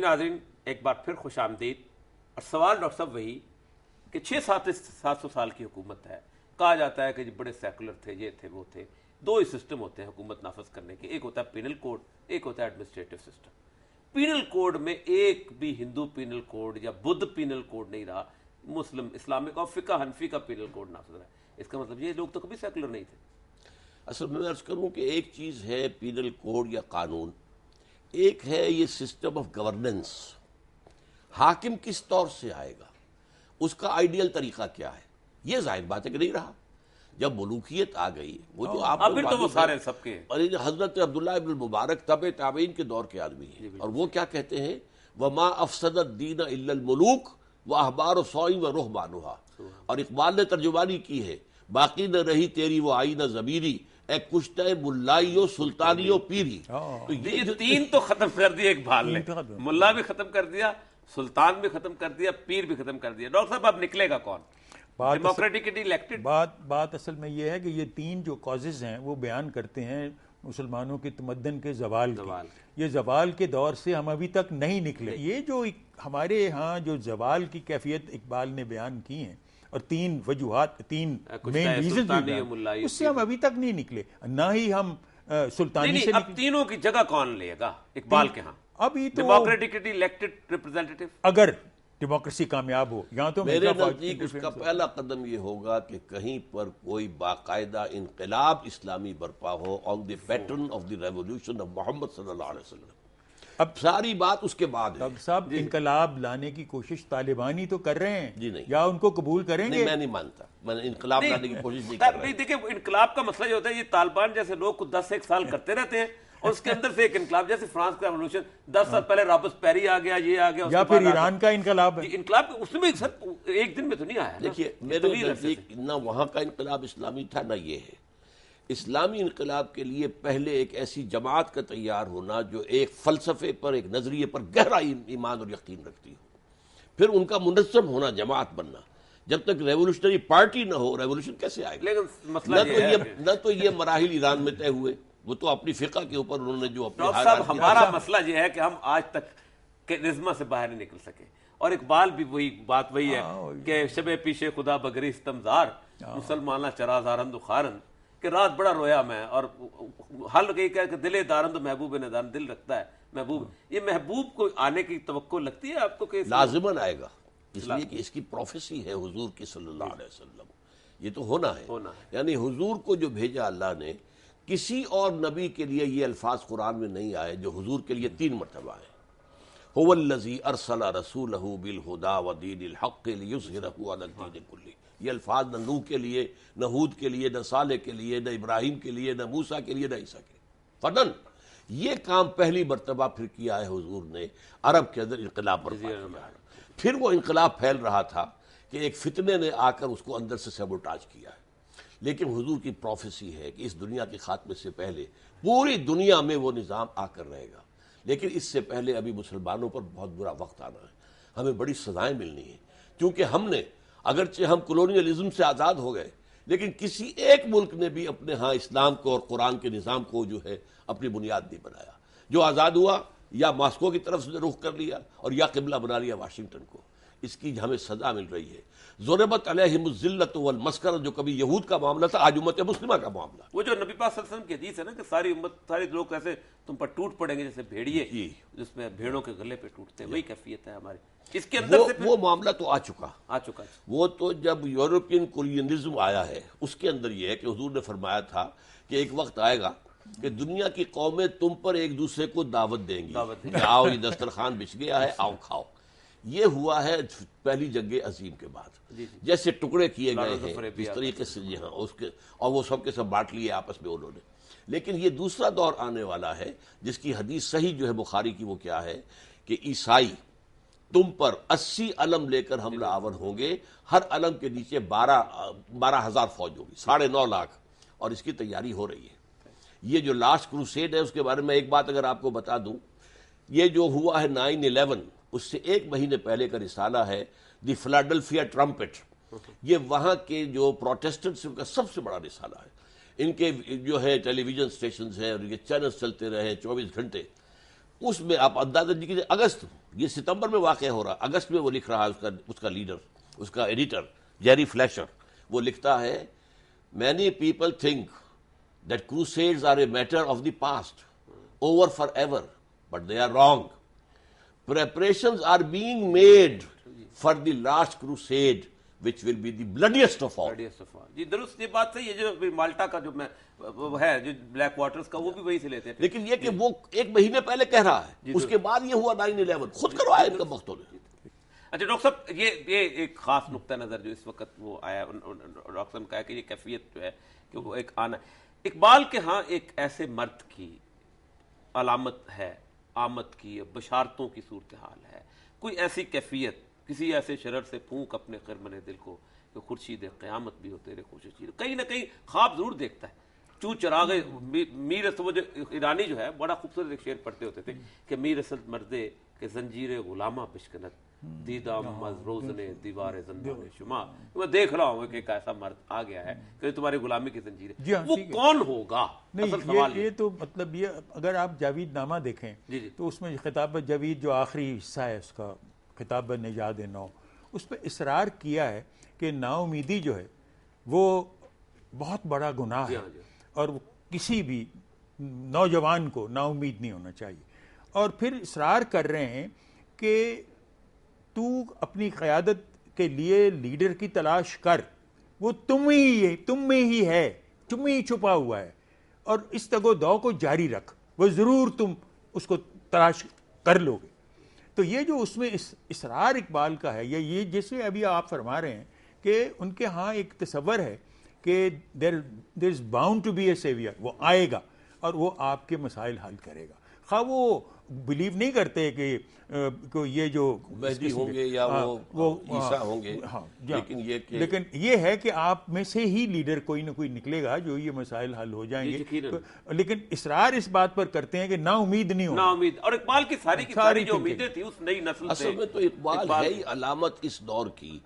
ناظرین ایک بار پھر خوش آمدید. اور سوال ڈاکٹر صاحب وہی کہ 600-700 سال کی حکومت ہے. کہا جاتا ہے کہ جو بڑے سیکولر تھے، یہ تھے وہ تھے. دو ہی سسٹم ہوتے ہیں حکومت نافذ کرنے کے، ایک ہوتا ہے پینل کوڈ، ایک ہوتا ہے ایڈمنسٹریٹو سسٹم. پینل کوڈ میں ایک بھی ہندو پینل کوڈ یا بدھ پینل کوڈ نہیں رہا، مسلم اسلامک اور فقہ حنفی کا پینل کوڈ نافذ رہا ہے. اس کا مطلب یہ لوگ تو کبھی سیکولر نہیں تھے. اصل میں عرض کروں کہ ایک چیز ہے پینل کوڈ یا قانون، ایک ہے یہ سسٹم آف گورننس. حاکم کس طور سے آئے گا، اس کا آئیڈیل طریقہ کیا ہے، یہ ظاہر بات ہے کہ نہیں رہا. جب ملوکیت آ گئی، وہ جو آپ پھر تو وہ سارے سب کے حضرت عبداللہ ابن المبارک تبع تابعین کے دور کے آدمی ہیں، اور وہ کیا کہتے ہیں، وما افسد الدین الا الملوک واحبار سوء ورہبانها. اور اقبال نے ترجمانی کی ہے، باقی نہ رہی تیری وہ آئینہ ضمیری، اے کشتہ ملائی و سلطانی و پیری. تو یہ تین تو ختم کر دیے اقبال نے، ملا بھی ختم کر دیا، سلطان بھی ختم کر دیا، پیر بھی ختم کر دیا. ڈاکٹر صاحب اب نکلے گا کون؟ Democratically elected. بات اصل میں یہ ہے کہ یہ تین جو کازز ہیں وہ بیان کرتے ہیں مسلمانوں کے تمدن کے زوال کے. یہ زوال کے دور سے ہم ابھی تک نہیں نکلے. یہ جو ہمارے ہاں جو زوال کی کیفیت اقبال نے بیان کی ہیں اور تین وجوہات، تین مین ریزن، اس سے ہم ابھی تک نہیں نکلے. نہ ہی ہم سلطانی سے اب تینوں کی جگہ کون لے گا اقبال کے ہاں؟ ابھی تو ڈیموکریٹکلی الیکٹڈ ریپرزینٹیٹو اگر ڈیموکریسی کامیاب ہو، یہاں تو میرے نزدیک اس کا پہلا قدم یہ ہوگا کہ کہیں پر کوئی باقاعدہ انقلاب اسلامی برپا ہو on the pattern of the revolution of Muhammad صلی اللہ علیہ وسلم. اب ساری بات اس کے بعد ہے. ڈاکٹر صاحب انقلاب لانے کی کوشش طالبان ہی تو کر رہے ہیں جی نہیں، یا ان کو قبول کریں گے؟ میں نہیں مانتا، میں انقلاب لانے کی کوشش نہیں کر رہا. نہیں دیکھیں، انقلاب کا مسئلہ یہ ہوتا ہے، یہ طالبان جیسے لوگ کو 10 سال کرتے رہتے ہیں اور اس کے اندر سے ایک انقلاب، جیسے فرانس کا ریولوشن 10 سال پہلے رابرس پیری آ گیا، یہ آ گیا، یا پھر ایران کا انقلاب ہے. انقلاب اس میں سر ایک دن میں تو نہیں آیا. دیکھیے میرے نزدیک نہ وہاں کا انقلاب اسلامی تھا نہ یہ ہے. اسلامی انقلاب کے لیے پہلے ایک ایسی جماعت کا تیار ہونا جو ایک فلسفے پر، ایک نظریے پر گہرا ایمان اور یقین رکھتی ہو، پھر ان کا منظم ہونا، جماعت بننا. جب تک ریولوشنری پارٹی نہ ہو، ریولوشن کیسے آئے گا؟ لیکن مسئلہ نہ تو یہ مراحل ایران میں طے ہوئے، وہ تو اپنی فقہ کے اوپر انہوں نے جو اپنے ہمارا مسئلہ یہ ہے کہ ہم آج تک نظمہ سے باہر نہیں نکل سکے. اور اقبال بھی وہی ہے کہ شب پیشے خدا بگریستم زار مسلمانہ چرا زارند و خارن، کہ رات بڑا رویا میں، اور حل یہ کہ دل دارند محبوب ندان، دل رکھتا ہے محبوب. یہ محبوب کو آنے کی توقع لگتی ہے آپ کو کہ لازماً آئے گا، اس لیے کہ اس کی پروفیسی ہے حضور کی صلی اللہ علیہ وسلم. یہ تو ہونا ہے. یعنی حضور کو جو بھیجا اللہ نے، کسی اور نبی کے لیے یہ الفاظ قرآن میں نہیں آئے جو حضور کے لیے 3 مرتبہ ہیں. هو الذی ارسل رسولہ بالہدی ودین الحق لیظہرہ علی الدین کلہ. یہ الفاظ نہ نوح کے لیے، نہ ہود کے لیے، نہ صالح کے لیے، نہ ابراہیم کے لیے، نہ موسیٰ کے لیے، نہ عیسیٰ کے لیے. فدن یہ کام پہلی مرتبہ پھر کیا ہے حضور نے عرب کے اندر انقلاب برپا کیا. پھر وہ انقلاب پھیل رہا تھا کہ ایک فتنے نے آ کر اس کو اندر سے سیبوٹاج کیا ہے. لیکن حضور کی پروفیسی ہے کہ اس دنیا کے خاتمے سے پہلے پوری دنیا میں وہ نظام آ کر رہے گا. لیکن اس سے پہلے ابھی مسلمانوں پر بہت برا وقت آنا ہے، ہمیں بڑی سزائیں ملنی ہیں. کیونکہ ہم نے، اگرچہ ہم کولونیلزم سے آزاد ہو گئے، لیکن کسی ایک ملک نے بھی اپنے ہاں اسلام کو اور قرآن کے نظام کو جو ہے اپنی بنیاد نہیں بنایا. جو آزاد ہوا یا ماسکو کی طرف سے رخ کر لیا اور یا قبلہ بنا لیا واشنگٹن کو. اس کی ہمیں سزا مل رہی ہے. ضربت علیہم الذلۃ والمسکنہ، جو کبھی یہود کا معاملہ تھا، آج امت مسلمہ کا معاملہ. وہ جو نبی پاک صلی اللہ علیہ وسلم کی حدیث ہے نا کہ ساری امت، سارے لوگ ایسے تم پر ٹوٹ پڑیں گے جیسے بھیڑیے جس میں بھیڑوں کے گلے پہ ٹوٹتے ہیں، وہی کیفیت ہے ہماری. اس کے اندر سے وہ معاملہ تو آ چکا. وہ تو جب یورپین کولونیلزم آیا ہے اس کے اندر یہ ہے کہ حضور نے فرمایا تھا کہ ایک وقت آئے گا کہ دنیا کی قومیں تم پر ایک دوسرے کو دعوت دیں گی کہ آؤ یہ دسترخوان بچھ گیا ہے، آؤ کھاؤ. یہ ہوا ہے پہلی جنگ عظیم کے بعد، جیسے ٹکڑے کیے گئے ہیں اس طریقے سے جی ہاں اس کے، اور وہ سب کے سب بانٹ لیے آپس میں انہوں نے. لیکن یہ دوسرا دور آنے والا ہے جس کی حدیث صحیح جو ہے بخاری کی، وہ کیا ہے کہ عیسائی تم پر 80 علم لے کر حملہ آور ہوں گے، ہر علم کے نیچے 12,000 فوج ہوگی، 9.5 لاکھ، اور اس کی تیاری ہو رہی ہے. یہ جو لاسٹ کروسیڈ ہے اس کے بارے میں ایک بات اگر آپ کو بتا دوں، یہ جو ہوا ہے 9/11 اس سے 1 مہینے پہلے کا رسالہ ہے دی فلاڈلفیا ٹرمپٹ. یہ وہاں کے جو پروٹیسٹنٹس کا سب سے بڑا رسالہ ہے. ان کے جو ہے ٹیلی ویژن اسٹیشنز ہیں اور یہ چینلز چلتے رہے 24 گھنٹے. اس میں آپ اندازہ کیجیے، اگست، یہ ستمبر میں واقع ہو رہا، اگست میں وہ لکھ رہا ہے، اس کا لیڈر، اس کا ایڈیٹر جیری فلیشر، وہ لکھتا ہے many people think that crusades are a matter of the past, over forever, but they are wrong. Preparations are being made for the last crusade, which will be the bloodiest of all. جی درست، یہ بات صحیح ہے. جو مالٹا کا جو ہے جو بلیک واٹرز کا، وہ بھی وہی سے لیتے ہیں. لیکن یہ کہ وہ ایک مہینے پہلے کہہ رہا ہے، اس کے بعد یہ ہوا 9/11، خود کروایا ان کا وقتوں نے. اچھا ڈاکٹر صاحب، یہ ایک خاص نقطہ نظر جو اس وقت وہ آیا، ڈاکٹر صاحب نے کہا کہ یہ کیفیت جو ہے کہ وہ ایک آنا، اقبال کے ہاں ایک ایسے مرد کی علامت ہے، آمد کی، بشارتوں کی صورتحال ہے، کوئی ایسی کیفیت، کسی ایسے شرر سے پھونک اپنے خرمن دل کو کہ خورشید قیامت بھی ہو تیرے کوشش، کہیں نہ کہیں خواب ضرور دیکھتا ہے. چوں چراغ میر اسد، وہ جو ایرانی جو ہے بڑا خوبصورت ایک شعر پڑھتے ہوتے تھے کہ میر اسد مردے کہ زنجیر غلامہ بشکنت، دیدہ مزروزنے دیوار زندان شما. میں دیکھ رہا ہوں کہ ایک ایسا مرد آ گیا ہے کہ تمہاری غلامی کی زنجیر ہے. وہ کون ہوگا؟ نہیں، یہ تو مطلب یہ، اگر آپ جاوید نامہ دیکھیں تو اس میں خطاب جاوید جو آخری حصہ ہے اس کا، خطاب نژاد نو، اس پہ اصرار کیا ہے کہ نا امیدی جو ہے وہ بہت بڑا گناہ ہے، اور کسی بھی نوجوان کو نا امید نہیں ہونا چاہیے. اور پھر اصرار کر رہے ہیں کہ تو اپنی قیادت کے لیے لیڈر کی تلاش کر، وہ تم میں ہی ہے، تم میں ہی چھپا ہوا ہے، اور اس تگ و دو کو جاری رکھ، وہ ضرور تم اس کو تلاش کر لو گے. تو یہ جو اس میں اصرار اقبال کا ہے، یہ جیسے ابھی آپ فرما رہے ہیں کہ ان کے ہاں ایک تصور ہے کہ there is bound to be a saviour, وہ آئے گا اور وہ آپ کے مسائل حل کرے گا. خواہ وہ بلیو نہیں کرتے کہ یہ جو مہدی ہوں گے یا وہ عیسیٰ ہوں گے، لیکن یہ ہے کہ آپ میں سے ہی لیڈر کوئی نہ کوئی نکلے گا جو یہ مسائل حل ہو جائیں گے. لیکن اصرار اس بات پر کرتے ہیں کہ نا امید نہیں ہونا. نا امید، اور اقبال کی ساری کی ساری جو امیدیں تھیں اس نئی نسل سے، اصل میں تو اقبال ہے ہی علامت اس دور کی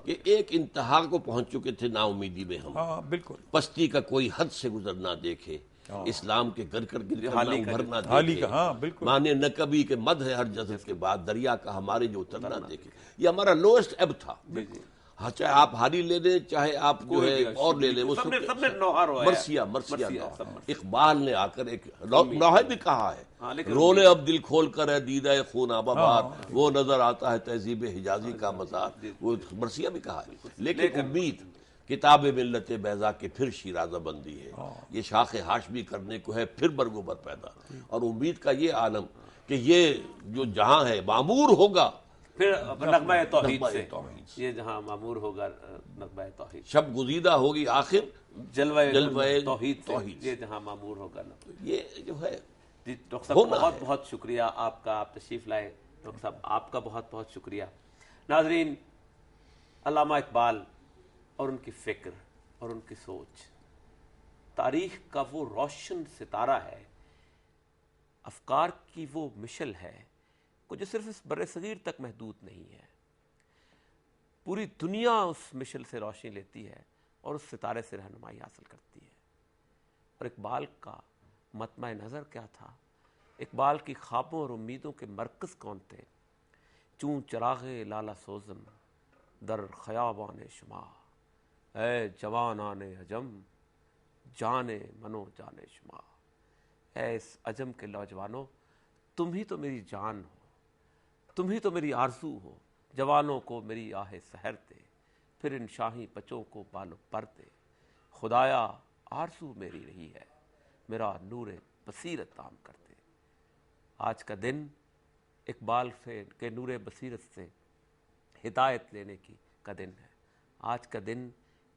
کہ ایک انتہا کو پہنچ چکے تھے نا امیدی میں ہم. بالکل، پستی کا کوئی حد سے گزر نہ دیکھے، اسلام کے گر کر کے ابھر نہ دیکھے، مانے نہ کبھی کہ مد ہے ہر جذب کے بعد دریا کا ہمارے جو اترنا دیکھے. یہ ہمارا لوسٹ ایب تھا. ہاں، چاہے آپ ہاری لے لیں، چاہے آپ جو ہے اور لے لیں، وہ مرثیہ نوحہ. اقبال نے آ کر ایک نوحہ بھی کہا ہے، رولے اب دل کھول کر ہے دیدہ خونابہ بار، وہ نظر آتا ہے تہذیب حجازی کا مزار. وہ مرثیہ بھی کہا ہے. لیکن امید کتاب ملت بیضا کے پھر شیرازہ بندی ہے، یہ شاخ ہاشمی کرنے کو ہے پھر برگوبر پیدا. اور امید کا یہ عالم کہ یہ جو جہاں ہے معمور ہوگا پھر نغمہ توحید سے، یہ جہاں معمور ہوگا نغمہ توحید، شب گزیدہ ہوگی آخر جلوہ توحید، یہ جہاں معمور ہوگا. یہ جو ہے. جی ڈاکٹر صاحب بہت بہت شکریہ آپ کا، آپ تشریف لائے. ڈاکٹر صاحب آپ کا بہت بہت شکریہ. ناظرین، علامہ اقبال اور ان کی فکر اور ان کی سوچ تاریخ کا وہ روشن ستارہ ہے، افکار کی وہ مشل ہے جو صرف اس بر صغیر تک محدود نہیں ہے. پوری دنیا اس مشل سے روشنی لیتی ہے اور اس ستارے سے رہنمائی حاصل کرتی ہے. اور اقبال کا مطمع نظر کیا تھا؟ اقبال کی خوابوں اور امیدوں کے مرکز کون تھے؟ چون چراغ لالہ سوزم در خیابان شما، اے جوانان عجم جانے منو جانے شما. اے اس عجم کے نوجوانوں، تم ہی تو میری جان ہو، تم ہی تو میری آرزو ہو. جوانوں کو میری آہ سحر دے، پھر ان شاہی بچوں کو بالو پر دے. خدایا آرزو میری رہی ہے، میرا نور بصیرت عام کر دے. آج کا دن اقبال سے کے نور بصیرت سے ہدایت لینے کا دن ہے. آج کا دن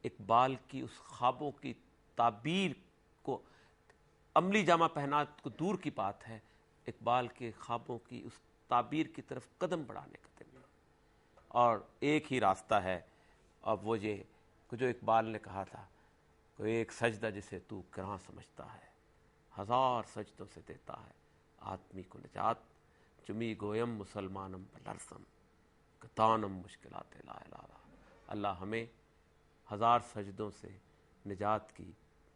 اقبال کی اس خوابوں کی تعبیر کو عملی جامہ پہنا کو دور کی بات ہے، اقبال کے خوابوں کی اس تعبیر کی طرف قدم بڑھانے کا دن ہے. اور ایک ہی راستہ ہے، اب وہ یہ جو اقبال نے کہا تھا، کوئی ایک سجدہ جسے تو گراں سمجھتا ہے، ہزار سجدوں سے دیتا ہے آدمی کو نجات. چمی گویم مسلمانم بلرزم کتانم مشکلات لا الہ. اللہ ہمیں ہزار سجدوں سے نجات کی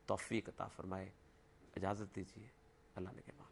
توفیق عطا فرمائے. اجازت دیجیے، اللہ نگہبان.